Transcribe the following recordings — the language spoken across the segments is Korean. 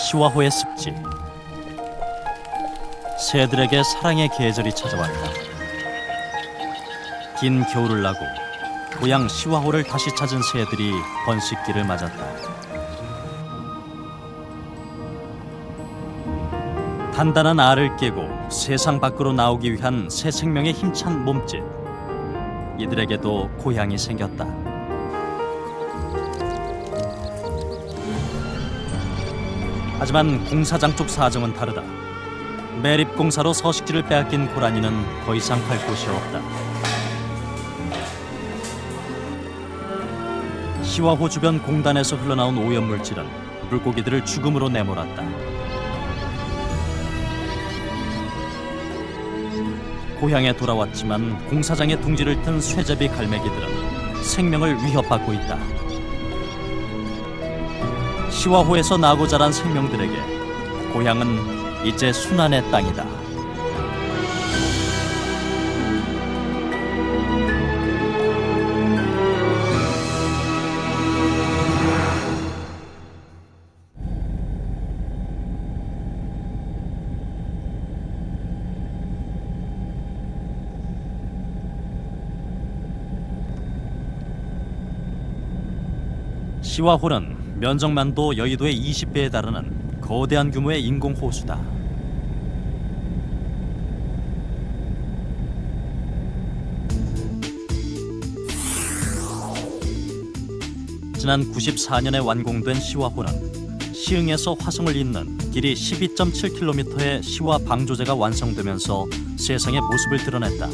시와호의 습지. 새들에게 사랑의 계절이 찾아왔다. 긴 겨울을 나고 고향 시와호를 다시 찾은 새들이 번식기를 맞았다. 단단한 알을 깨고 세상 밖으로 나오기 위한 새 생명의 힘찬 몸짓. 이들에게도 고향이 생겼다. 하지만 공사장 쪽 사정은 다르다. 매립공사로 서식지를 빼앗긴 고라니는 더 이상 갈 곳이 없다. 시와호 주변 공단에서 흘러나온 오염물질은 물고기들을 죽음으로 내몰았다. 고향에 돌아왔지만 공사장의 둥지를 튼 쇠제비 갈매기들은 생명을 위협받고 있다. 시와호에서 나고 자란 생명들에게 고향은 이제 순환의 땅이다. 시와호는 면적만도 여의도의 20배에 달하는 거대한 규모의 인공호수다. 지난 94년에 완공된 시와호는 시흥에서 화성을 잇는 길이 12.7km의 시와 방조제가 완성되면서 세상의 모습을 드러냈다.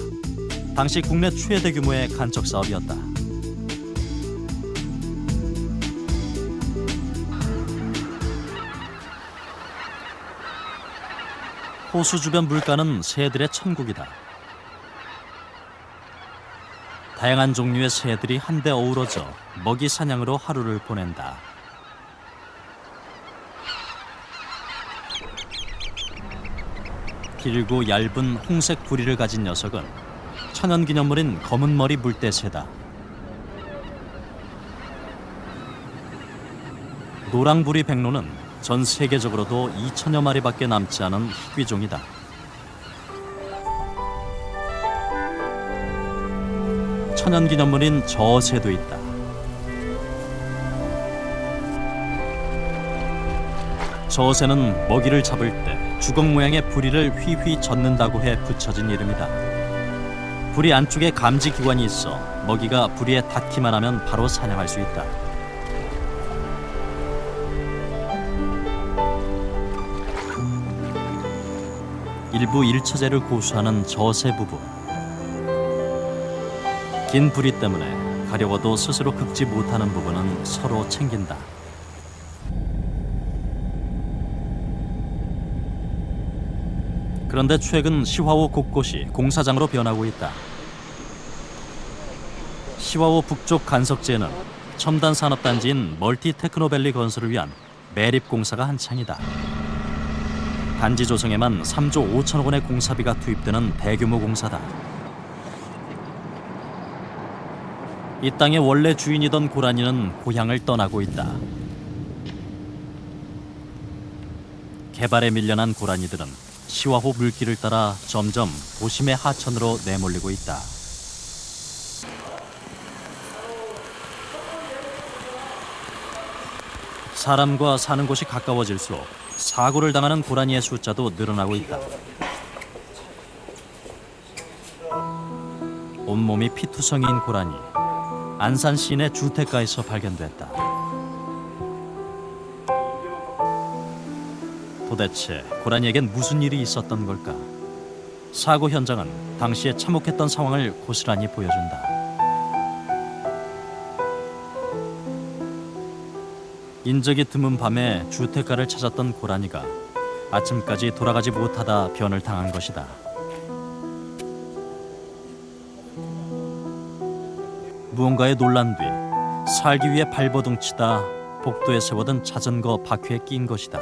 당시 국내 최대 규모의 간척 사업이었다. 호수 주변 물가는 새들의 천국이다. 다양한 종류의 새들이 한데 어우러져 먹이 사냥으로 하루를 보낸다. 길고 얇은 홍색 부리를 가진 녀석은 천연기념물인 검은머리 물대새다. 노랑부리 백로는 전 세계적으로도 2천여 마리밖에 남지 않은 희귀종이다. 천연기념물인 저새도 있다. 저새는 먹이를 잡을 때 주걱 모양의 부리를 휘휘 젓는다고 해 붙여진 이름이다. 부리 안쪽에 감지 기관이 있어 먹이가 부리에 닿기만 하면 바로 사냥할 수 있다. 일부 일처제를 고수하는 저새 부부. 긴 부리 때문에 가려워도 스스로 긁지 못하는 부분은 서로 챙긴다. 그런데 최근 시화호 곳곳이 공사장으로 변하고 있다. 시화호 북쪽 간석지에는 첨단 산업단지인 멀티테크노밸리 건설을 위한 매립공사가 한창이다. 단지 조성에만 3조 5천억 원의 공사비가 투입되는 대규모 공사다. 이 땅의 원래 주인이던 고라니는 고향을 떠나고 있다. 개발에 밀려난 고라니들은 시와호 물길을 따라 점점 도심의 하천으로 내몰리고 있다. 사람과 사는 곳이 가까워질수록 사고를 당하는 고라니의 숫자도 늘어나고 있다. 온몸이 피투성이인 고라니, 안산 시내 주택가에서 발견됐다. 도대체 고라니에겐 무슨 일이 있었던 걸까? 사고 현장은 당시에 참혹했던 상황을 고스란히 보여준다. 인적이 드문 밤에 주택가를 찾았던 고라니가 아침까지 돌아가지 못하다 변을 당한 것이다. 무언가에 놀란 뒤 살기 위해 발버둥치다 복도에 세워둔 자전거 바퀴에 낀 것이다.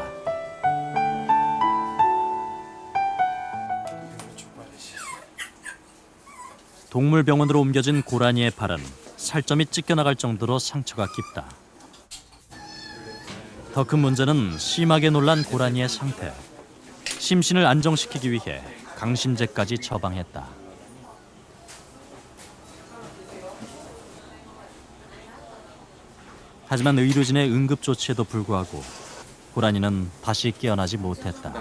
동물병원으로 옮겨진 고라니의 발은 살점이 찢겨나갈 정도로 상처가 깊다. 더 큰 문제는 심하게 놀란 고라니의 상태. 심신을 안정시키기 위해 강심제까지 처방했다. 하지만 의료진의 응급 조치에도 불구하고 고라니는 다시 깨어나지 못했다.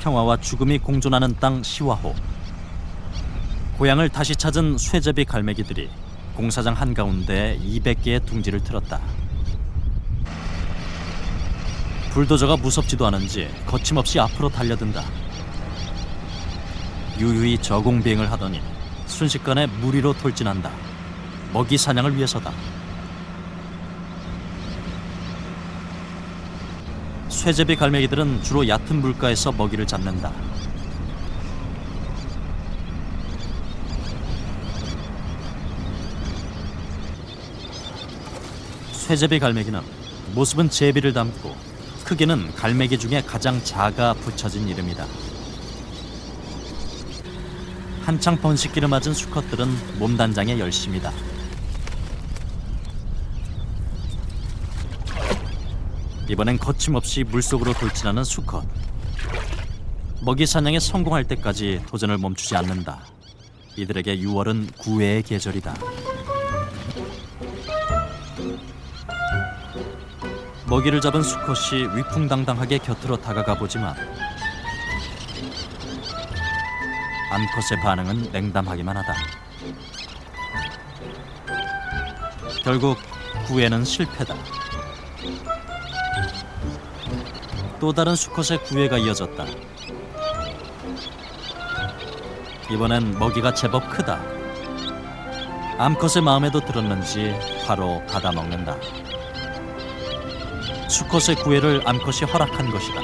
평화와 죽음이 공존하는 땅 시와호. 고향을 다시 찾은 쇠제비 갈매기들이 공사장 한가운데 200개의 둥지를 틀었다. 불도저가 무섭지도 않은지 거침없이 앞으로 달려든다. 유유히 저공비행을 하더니 순식간에 무리로 돌진한다. 먹이 사냥을 위해서다. 쇠제비 갈매기들은 주로 얕은 물가에서 먹이를 잡는다. 쇠제비 갈매기는 모습은 제비를 닮고 크기는 갈매기 중에 가장 작아 붙여진 이름이다. 한창 번식기를 맞은 수컷들은 몸단장에 열심이다. 이번엔 거침없이 물속으로 돌진하는 수컷. 먹이 사냥에 성공할 때까지 도전을 멈추지 않는다. 이들에게 6월은 구애의 계절이다. 먹이를 잡은 수컷이 위풍당당하게 곁으로 다가가 보지만 암컷의 반응은 냉담하기만 하다. 결국 구애는 실패다. 또 다른 수컷의 구애가 이어졌다. 이번엔 먹이가 제법 크다. 암컷의 마음에도 들었는지 바로 받아먹는다. 수컷의 구애를 암컷이 허락한 것이다.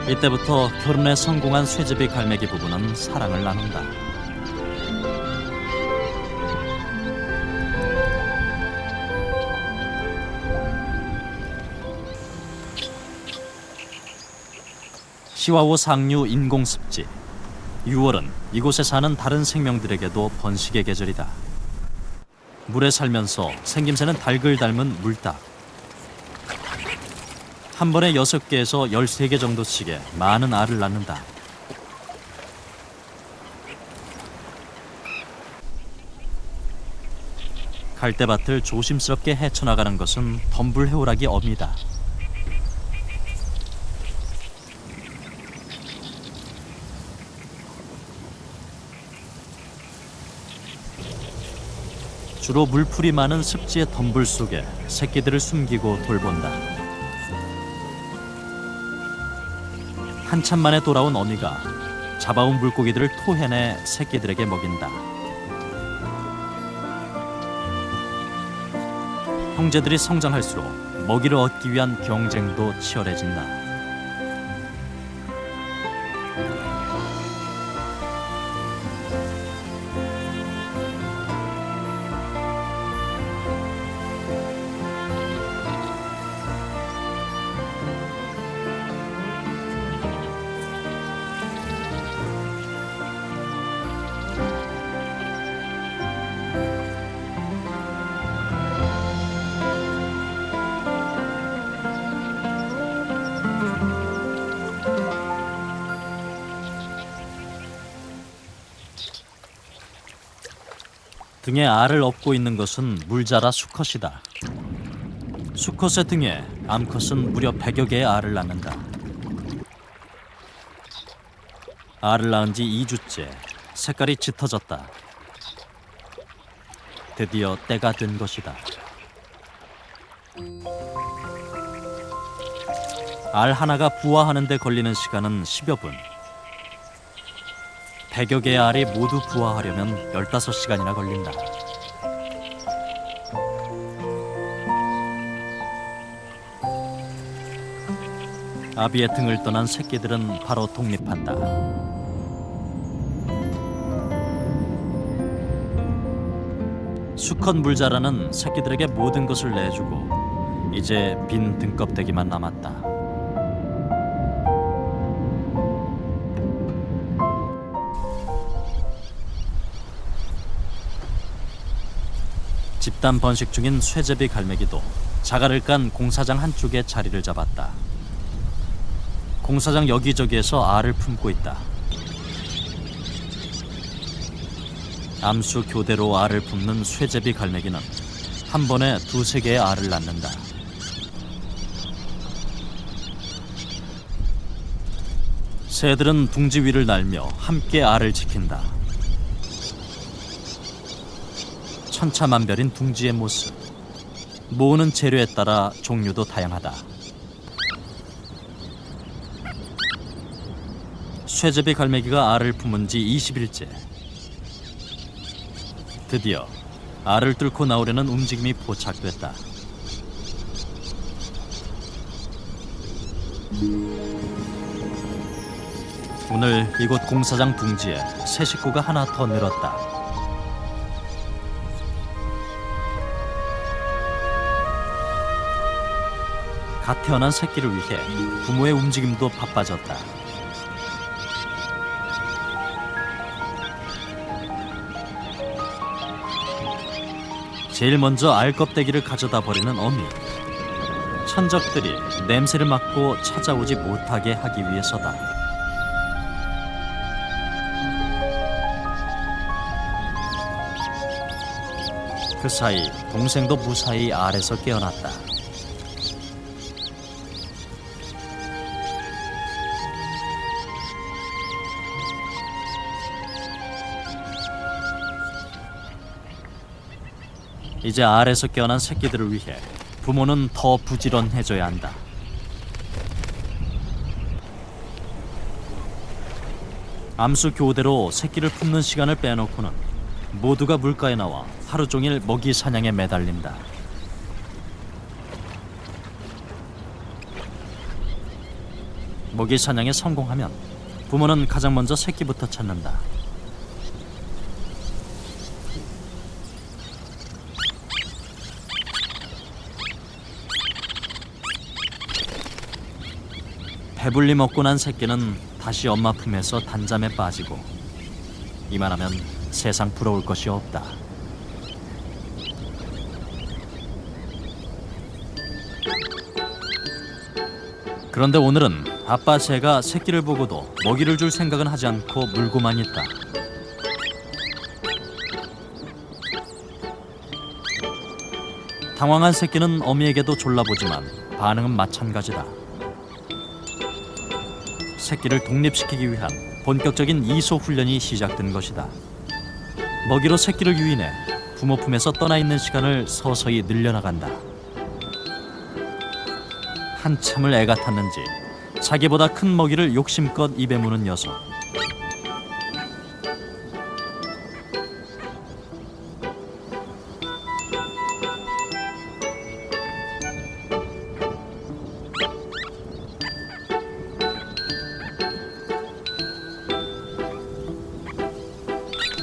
이때부터 결혼에 성공한 쇠제비 갈매기 부부는 사랑을 나눈다. 시와호 상류 인공습지. 6월은 이곳에 사는 다른 생명들에게도 번식의 계절이다. 물에 살면서 생김새는 닭을 닮은 물닭. 한 번에 6개에서 13개 정도씩의 많은 알을 낳는다. 갈대밭을 조심스럽게 헤쳐나가는 것은 덤불해오라기 어미다. 주로 물풀이 많은 습지의 덤불 속에 새끼들을 숨기고 돌본다. 한참 만에 돌아온 어미가 잡아온 물고기들을 토해내 새끼들에게 먹인다. 형제들이 성장할수록 먹이를 얻기 위한 경쟁도 치열해진다. 등에 알을 업고 있는 것은 물자라 수컷이다. 수컷의 등에 암컷은 무려 100여 개의 알을 낳는다. 알을 낳은 지 2주째 색깔이 짙어졌다. 드디어 때가 된 것이다. 알 하나가 부화하는 데 걸리는 시간은 10여 분. 100여 개의 알이 모두 부화하려면 15시간이나 걸린다. 아비의 등을 떠난 새끼들은 바로 독립한다. 수컷 물자라는 새끼들에게 모든 것을 내주고 이제 빈 등껍데기만 남았다. 집단 번식 중인 쇠제비 갈매기도 자갈을 깐 공사장 한쪽에 자리를 잡았다. 공사장 여기저기에서 알을 품고 있다. 암수 교대로 알을 품는 쇠제비 갈매기는 한 번에 2-3개의 알을 낳는다. 새들은 둥지 위를 날며 함께 알을 지킨다. 천차만별인 둥지의 모습. 모으는 재료에 따라 종류도 다양하다. 쇠제비 갈매기가 알을 품은 지 20일째. 드디어 알을 뚫고 나오려는 움직임이 포착됐다. 오늘 이곳 공사장 둥지에 새 식구가 하나 더 늘었다. 갓 태어난 새끼를 위해 부모의 움직임도 바빠졌다. 제일 먼저 알 껍데기를 가져다 버리는 어미. 천적들이 냄새를 맡고 찾아오지 못하게 하기 위해서다. 그 사이 동생도 무사히 알에서 깨어났다. 이제 알에서 깨어난 새끼들을 위해 부모는 더 부지런해져야 한다. 암수 교대로 새끼를 품는 시간을 빼놓고는 모두가 물가에 나와 하루 종일 먹이 사냥에 매달린다. 먹이 사냥에 성공하면 부모는 가장 먼저 새끼부터 찾는다. 배불리 먹고 난 새끼는 다시 엄마 품에서 단잠에 빠지고, 이만하면 세상 부러울 것이 없다. 그런데 오늘은 아빠 새가 새끼를 보고도 먹이를 줄 생각은 하지 않고 물고만 있다. 당황한 새끼는 어미에게도 졸라보지만 반응은 마찬가지다. 새끼를 독립시키기 위한 본격적인 이소 훈련이 시작된 것이다. 먹이로 새끼를 유인해 부모 품에서 떠나 있는 시간을 서서히 늘려나간다. 한참을 애가 탔는지 자기보다 큰 먹이를 욕심껏 입에 무는 녀석.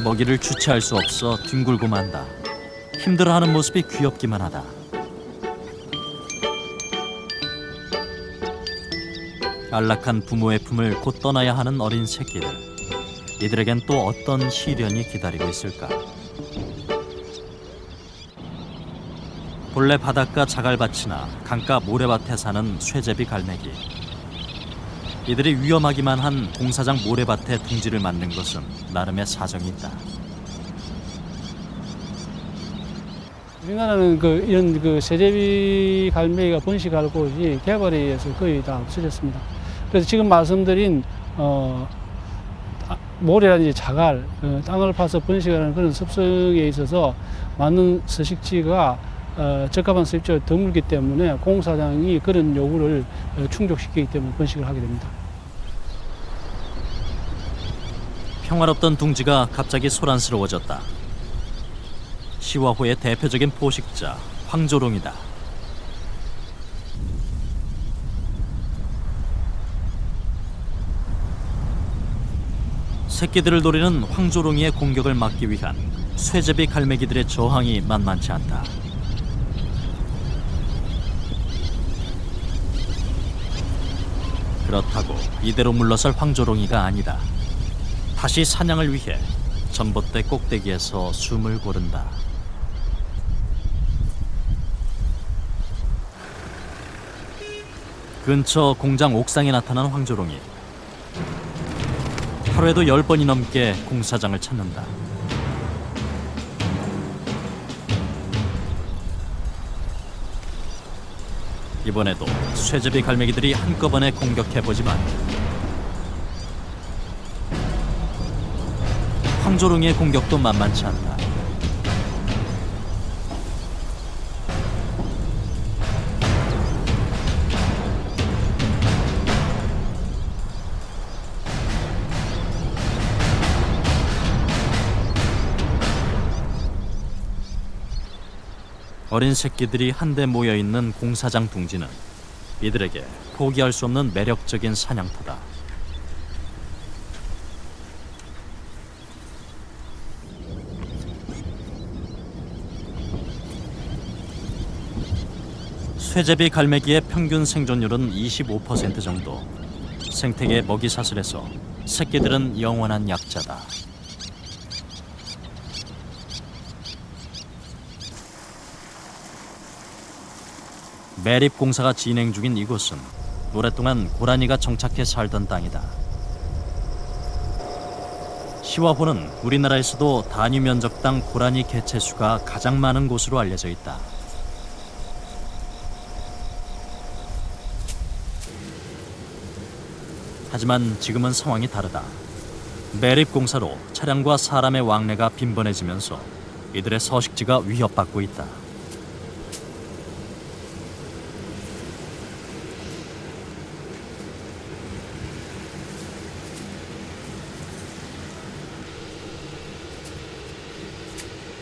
먹이를 주체할 수 없어 뒹굴고 만다. 힘들어하는 모습이 귀엽기만 하다. 안락한 부모의 품을 곧 떠나야 하는 어린 새끼들. 이들에겐 또 어떤 시련이 기다리고 있을까? 본래 바닷가 자갈밭이나 강가 모래밭에 사는 쇠제비 갈매기. 이들이 위험하기만 한 공사장 모래밭에 둥지를 만든 것은 나름의 사정이 있다. 우리나라는 이런 새제비 갈매기가 번식할 곳이 개발에 의해서 거의 다 없어졌습니다. 그래서 지금 말씀드린 모래라든지 자갈, 땅을 파서 번식하는 그런 습성에 있어서 많은 서식지가 적합한 서식지가 드물기 때문에 공사장이 그런 요구를 충족시키기 때문에 번식을 하게 됩니다. 평화롭던 둥지가 갑자기 소란스러워졌다. 시화호의 대표적인 포식자 황조롱이다. 새끼들을 노리는 황조롱이의 공격을 막기 위한 쇠제비 갈매기들의 저항이 만만치 않다. 그렇다고 이대로 물러설 황조롱이가 아니다. 다시 사냥을 위해 전봇대 꼭대기에서 숨을 고른다. 근처 공장 옥상에 나타난 황조롱이 하루에도 10번이 넘게 공사장을 찾는다. 이번에도 쇠제비 갈매기들이 한꺼번에 공격해보지만 황조롱이의 공격도 만만치 않다. 어린 새끼들이 한데 모여있는 공사장 둥지는 이들에게 포기할 수 없는 매력적인 사냥터다. 쇠제비 갈매기의 평균 생존율은 25% 정도. 생태계 먹이사슬에서 새끼들은 영원한 약자다. 매립 공사가 진행 중인 이곳은 오랫동안 고라니가 정착해 살던 땅이다. 시화호는 우리나라에서도 단위 면적당 고라니 개체수가 가장 많은 곳으로 알려져 있다. 하지만 지금은 상황이 다르다. 매립 공사로 차량과 사람의 왕래가 빈번해지면서 이들의 서식지가 위협받고 있다.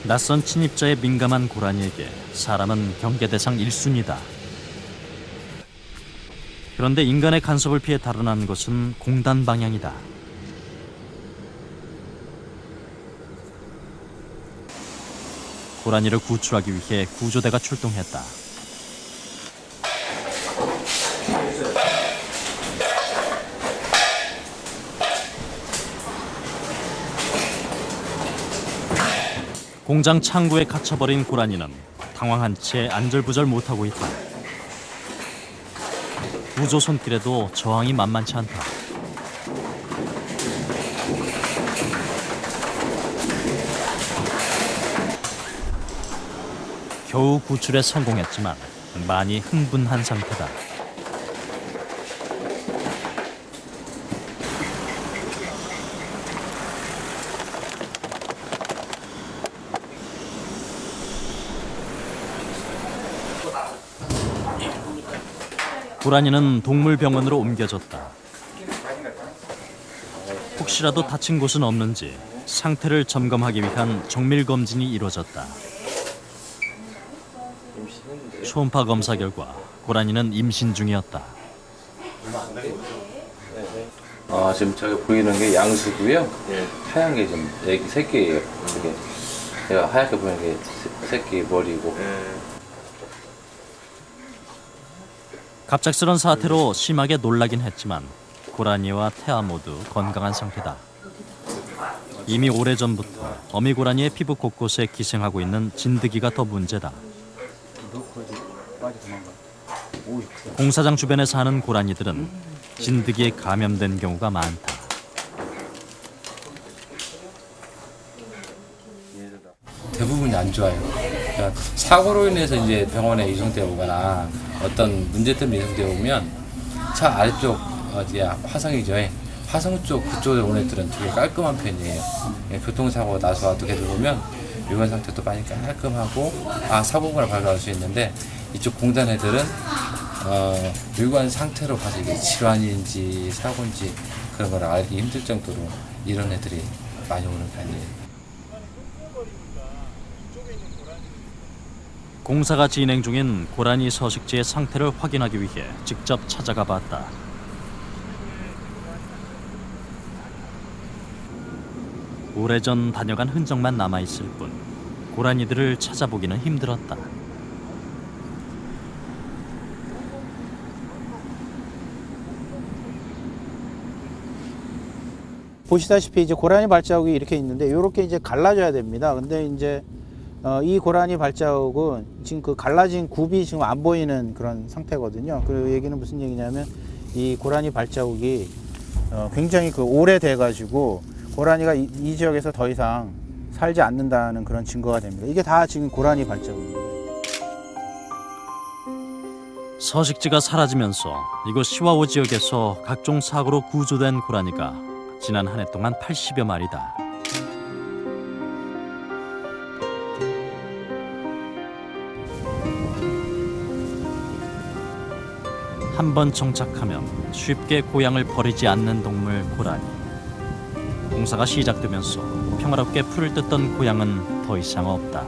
낯선 침입자의 민감한 고라니에게 사람은 경계 대상 1순위다. 그런데 인간의 간섭을 피해 달아난 것은 공단 방향이다. 고라니를 구출하기 위해 구조대가 출동했다. 공장 창고에 갇혀버린 고라니는 당황한 채 안절부절 못하고 있다. 구조 손길에도 저항이 만만치 않다. 겨우 구출에 성공했지만 많이 흥분한 상태다. 고라니는 동물병원으로 옮겨졌다. 혹시라도 다친 곳은 없는지 상태를 점검하기 위한 정밀 검진이 이루어졌다. 초음파 검사 결과 고라니는 임신 중이었다. 지금 저기 보이는 게 양수고요. 하얀 게 지금 애기 새끼예요. 저게 얘가 하얗게 보이는 게 새끼 머리고. 갑작스런 사태로 심하게 놀라긴 했지만 고라니와 태아 모두 건강한 상태다. 이미 오래전부터 어미 고라니의 피부 곳곳에 기생하고 있는 진드기가 더 문제다. 공사장 주변에 사는 고라니들은 진드기에 감염된 경우가 많다. 대부분이 안 좋아요. 그러니까 사고로 인해서 이제 병원에 이송되어 오거나 어떤 문제 때문에 이송되어 오면 차 아래쪽 화성이죠. 화성 쪽 그쪽에 온 애들은 되게 깔끔한 편이에요. 교통사고 나서 어떻게 보면 유관 상태도 많이 깔끔하고 사고가 발생할 수 있는데 이쪽 공단 애들은 유관 상태로 봐서 이게 질환인지 사고인지 그런 걸 알기 힘들 정도로 이런 애들이 많이 오는 편이에요. 공사가 진행 중인 고라니 서식지의 상태를 확인하기 위해 직접 찾아가 봤다. 오래전 다녀간 흔적만 남아있을 뿐 고라니들을 찾아보기는 힘들었다. 보시다시피 이제 고라니 발자국이 이렇게 있는데 이렇게 이제 갈라져야 됩니다. 근데 이제 이 고라니 발자국은 지금 그 갈라진 굽이 지금 안 보이는 그런 상태거든요. 그 얘기는 무슨 얘기냐면 이 고라니 발자국이 굉장히 그 오래돼 가지고 고라니가 이 지역에서 더 이상 살지 않는다는 그런 증거가 됩니다. 이게 다 지금 고라니 발자국입니다. 서식지가 사라지면서 이곳 시와오 지역에서 각종 사고로 구조된 고라니가 지난 한 해 동안 80여 마리다. 한 번 정착하면 쉽게 고향을 버리지 않는 동물 고라니. 공사가 시작되면서 평화롭게 풀을 뜯던 고향은 더 이상 없다.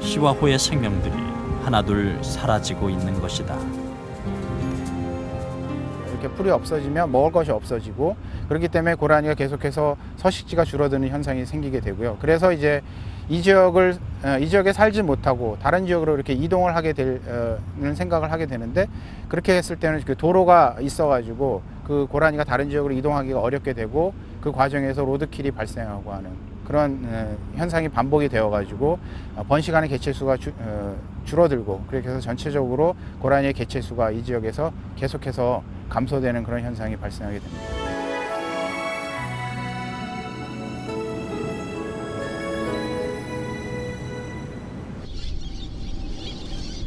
시와호의 생명들이 하나둘 사라지고 있는 것이다. 이렇게 풀이 없어지면 먹을 것이 없어지고 그렇기 때문에 고라니가 계속해서 서식지가 줄어드는 현상이 생기게 되고요. 그래서 이제 이 지역에 살지 못하고 다른 지역으로 이렇게 이동을 하게 되는 생각을 하게 되는데 그렇게 했을 때는 그 도로가 있어가지고 그 고라니가 다른 지역으로 이동하기가 어렵게 되고 그 과정에서 로드킬이 발생하고 하는 그런 현상이 반복이 되어가지고 번식하는 개체수가 줄어들고 그렇게 해서 전체적으로 고라니의 개체수가 이 지역에서 계속해서 감소되는 그런 현상이 발생하게 됩니다.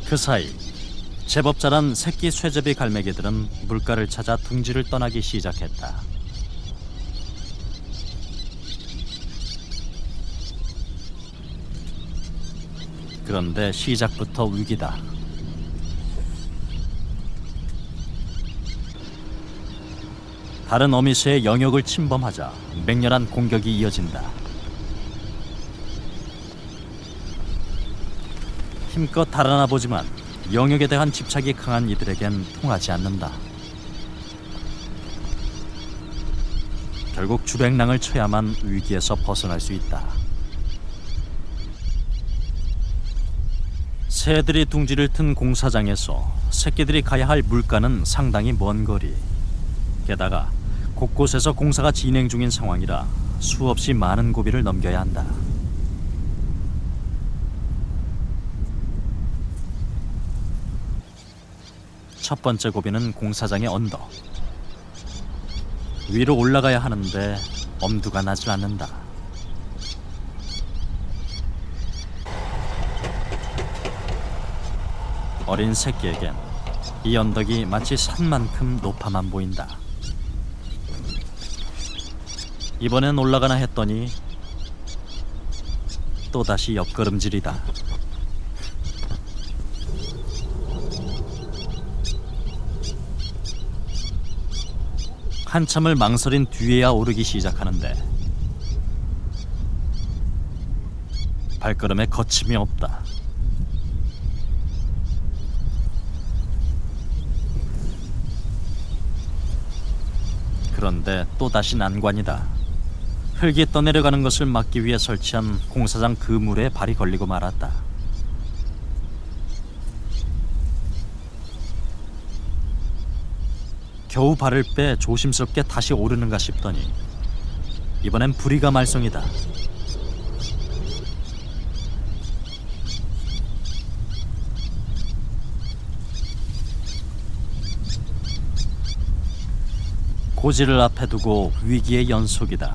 그 사이 제법 자란 새끼 쇠제비 갈매기들은 물가를 찾아 둥지를 떠나기 시작했다. 그런데 시작부터 위기다. 다른 어미새의 영역을 침범하자 맹렬한 공격이 이어진다. 힘껏 달아나 보지만 영역에 대한 집착이 강한 이들에겐 통하지 않는다. 결국 주백랑을 쳐야만 위기에서 벗어날 수 있다. 새들이 둥지를 튼 공사장에서 새끼들이 가야 할 물가는 상당히 먼 거리. 게다가 곳곳에서 공사가 진행 중인 상황이라 수없이 많은 고비를 넘겨야 한다. 첫 번째 고비는 공사장의 언덕. 위로 올라가야 하는데 엄두가 나질 않는다. 어린 새끼에겐 이 언덕이 마치 산만큼 높아만 보인다. 이번엔 올라가나 했더니 또다시 옆걸음질이다. 한참을 망설인 뒤에야 오르기 시작하는데 발걸음에 거침이 없다. 그런데 또다시 난관이다. 흙이 떠내려가는 것을 막기 위해 설치한 공사장 그물에 발이 걸리고 말았다. 겨우 발을 빼 조심스럽게 다시 오르는가 싶더니 이번엔 부리가 말썽이다. 고지를 앞에 두고 위기의 연속이다.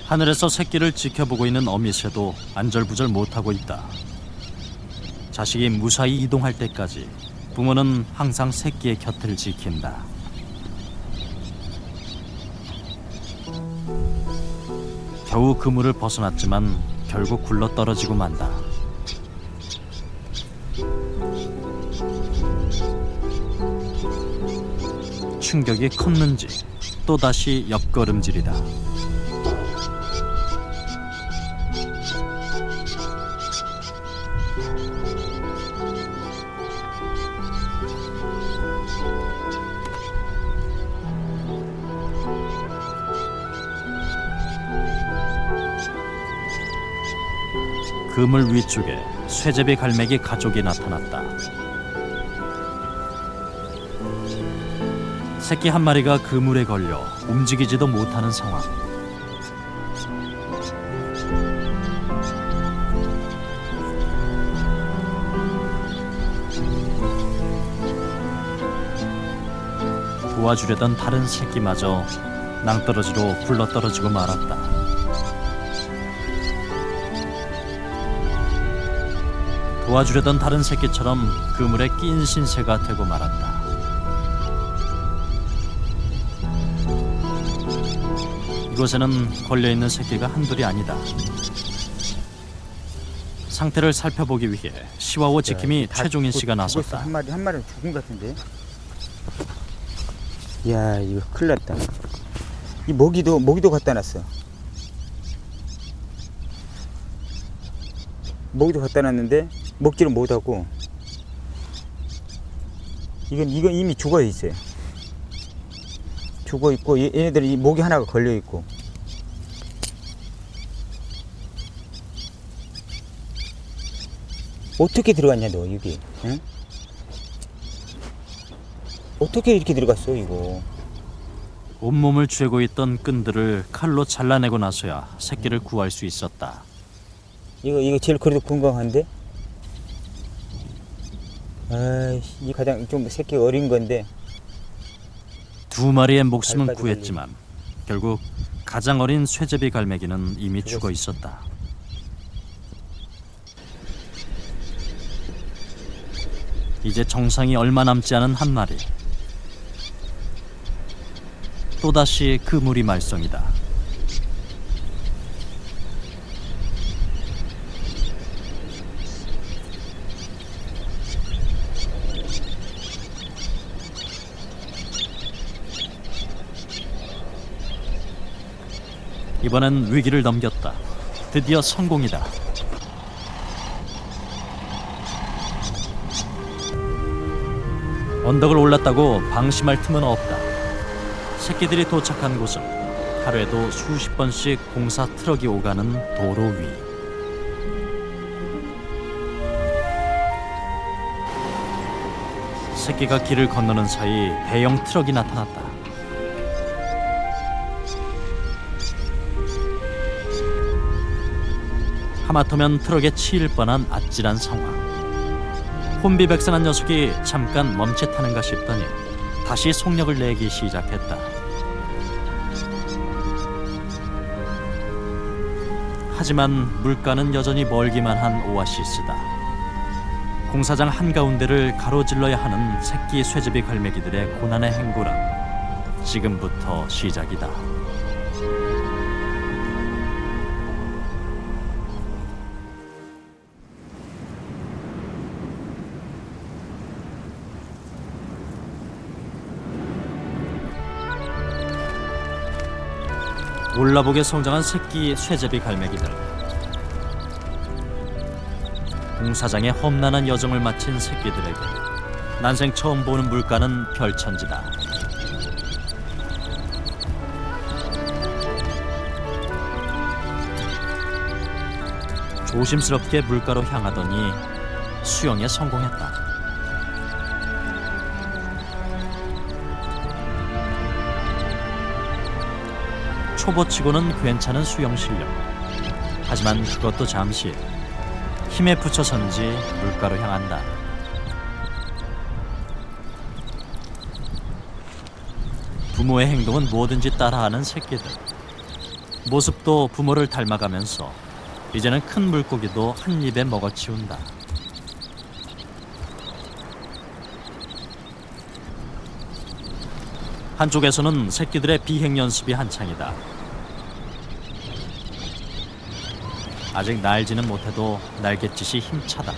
하늘에서 새끼를 지켜보고 있는 어미새도 안절부절 못하고 있다. 자식이 무사히 이동할 때까지 부모는 항상 새끼의 곁을 지킨다. 겨우 그물을 벗어났지만 결국 굴러 떨어지고 만다. 충격이 컸는지 또다시 옆걸음질이다. 그물 위쪽에 쇠제비 갈매기 가족이 나타났다. 새끼 한 마리가 그물에 걸려 움직이지도 못하는 상황. 도와주려던 다른 새끼마저 낭떠러지로 굴러떨어지고 말았다. 도와주려던 다른 새끼처럼 그물에 낀 신세가 되고 말았다. 이곳에는 걸려있는 새끼가 한둘이 아니다. 상태를 살펴보기 위해 시와호 지킴이 최종인 씨가 나섰다. 한 마리는 죽은 것 같은데. 야, 이거 큰일 났다. 이 모기도 갖다 놨어. 모기도 갖다 놨는데 먹지를 못하고. 이건 이미 죽어 있어요. 죽어 있고 얘네들이 이 모기 하나가 걸려 있고. 어떻게 들어갔냐 너 여기? 응? 어떻게 이렇게 들어갔어 이거? 온몸을 쥐고 있던 끈들을 칼로 잘라내고 나서야 새끼를 구할 수 있었다. 이거 제일 그래도 건강한데? 아이씨, 이 가장 좀 새끼 어린 건데. 두 마리의 목숨은 발까지 구했지만 결국 가장 어린 쇠제비 갈매기는 이미 죽어 있었다. 이제 정상이 얼마 남지 않은 한 마리. 또다시 그물이 말썽이다. 이번엔 위기를 넘겼다. 드디어 성공이다. 언덕을 올랐다고 방심할 틈은 없다. 새끼들이 도착한 곳은 하루에도 수십 번씩 공사 트럭이 오가는 도로 위. 새끼가 길을 건너는 사이 대형 트럭이 나타났다. 하마터면 트럭에 치일 뻔한 아찔한 상황. 혼비백산한 녀석이 잠깐 멈칫하는가 싶더니 다시 속력을 내기 시작했다. 하지만 물가는 여전히 멀기만 한 오아시스다. 공사장 한가운데를 가로질러야 하는 새끼 쇠제비 갈매기들의 고난의 행구란 지금부터 시작이다. 올라보게 성장한 새끼 쇠제비 갈매기들. 공사장의 험난한 여정을 마친 새끼들에게 난생 처음 보는 물가는 별천지다. 조심스럽게 물가로 향하더니 수영에 성공했다. 초보치고는 괜찮은 수영 실력. 하지만 그것도 잠시. 힘에 붙여선지 물가로 향한다. 부모의 행동은 뭐든지 따라하는 새끼들. 모습도 부모를 닮아가면서 이제는 큰 물고기도 한 입에 먹어치운다. 한쪽에서는 새끼들의 비행 연습이 한창이다. 아직 날지는 못해도 날갯짓이 힘차다.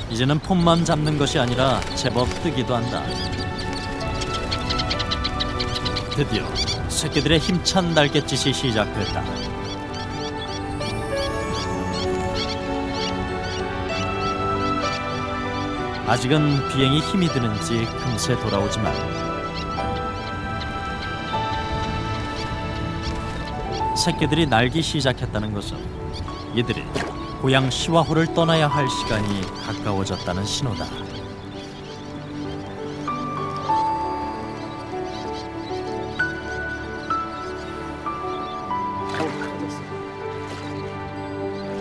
이제는 폼만 잡는 것이 아니라 제법 뜨기도 한다. 드디어 새끼들의 힘찬 날갯짓이 시작됐다. 아직은 비행이 힘이 드는지 금세 돌아오지만 새끼들이 날기 시작했다는 것은 이들이 고향 시와호를 떠나야 할 시간이 가까워졌다는 신호다.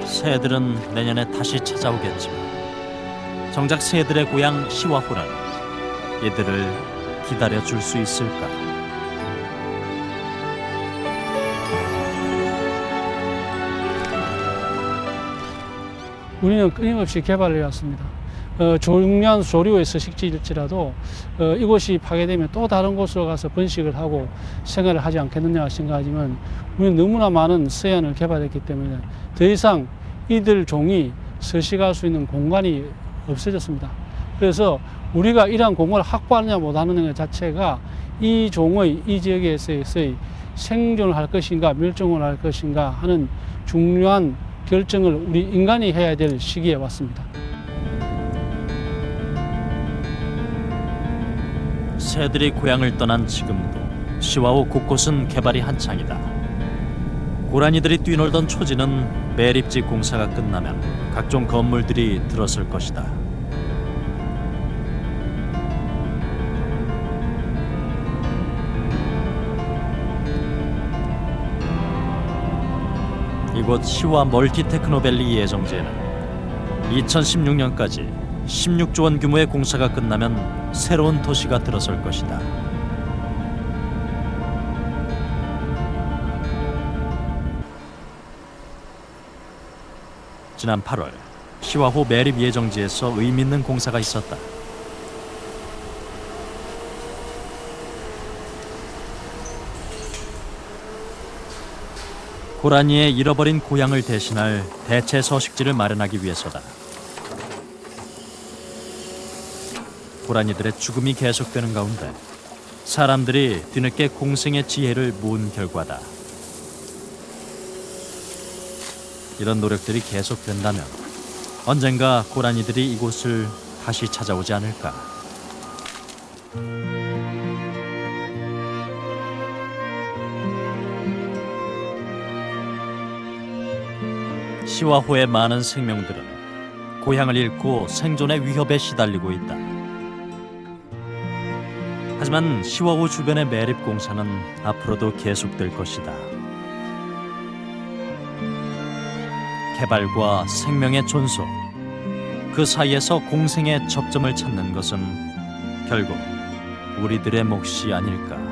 새들은 내년에 다시 찾아오겠지만 정작 새들의 고향 시와호는 이들을 기다려줄 수 있을까? 우리는 끊임없이 개발해 왔습니다. 중요한 조류의 서식지일지라도 이곳이 파괴되면 또 다른 곳으로 가서 번식을 하고 생활을 하지 않겠느냐 생각하지만 우리는 너무나 많은 서해안을 개발했기 때문에 더 이상 이들 종이 서식할 수 있는 공간이 없어졌습니다. 그래서 우리가 이러한 공간을 확보하느냐 못하느냐 것 자체가 이 종의 이 지역에서의 생존을 할 것인가 멸종을 할 것인가 하는 중요한 결정을 우리 인간이 해야 될 시기에 왔습니다. 새들이 고향을 떠난 지금도 시와호 곳곳은 개발이 한창이다. 고라니들이 뛰놀던 초지는 매립지 공사가 끝나면 각종 건물들이 들어설 것이다. 이곳 시와 멀티테크노밸리 예정지에는 2016년까지 16조 원 규모의 공사가 끝나면 새로운 도시가 들어설 것이다. 지난 8월 시와호 매립 예정지에서 의미 있는 공사가 있었다. 고라니의 잃어버린 고향을 대신할 대체 서식지를 마련하기 위해서다. 고라니들의 죽음이 계속되는 가운데 사람들이 뒤늦게 공생의 지혜를 모은 결과다. 이런 노력들이 계속된다면 언젠가 고라니들이 이곳을 다시 찾아오지 않을까. 시와호의 많은 생명들은 고향을 잃고 생존의 위협에 시달리고 있다. 하지만 시와호 주변의 매립 공사는 앞으로도 계속될 것이다. 개발과 생명의 존속, 그 사이에서 공생의 접점을 찾는 것은 결국 우리들의 몫이 아닐까.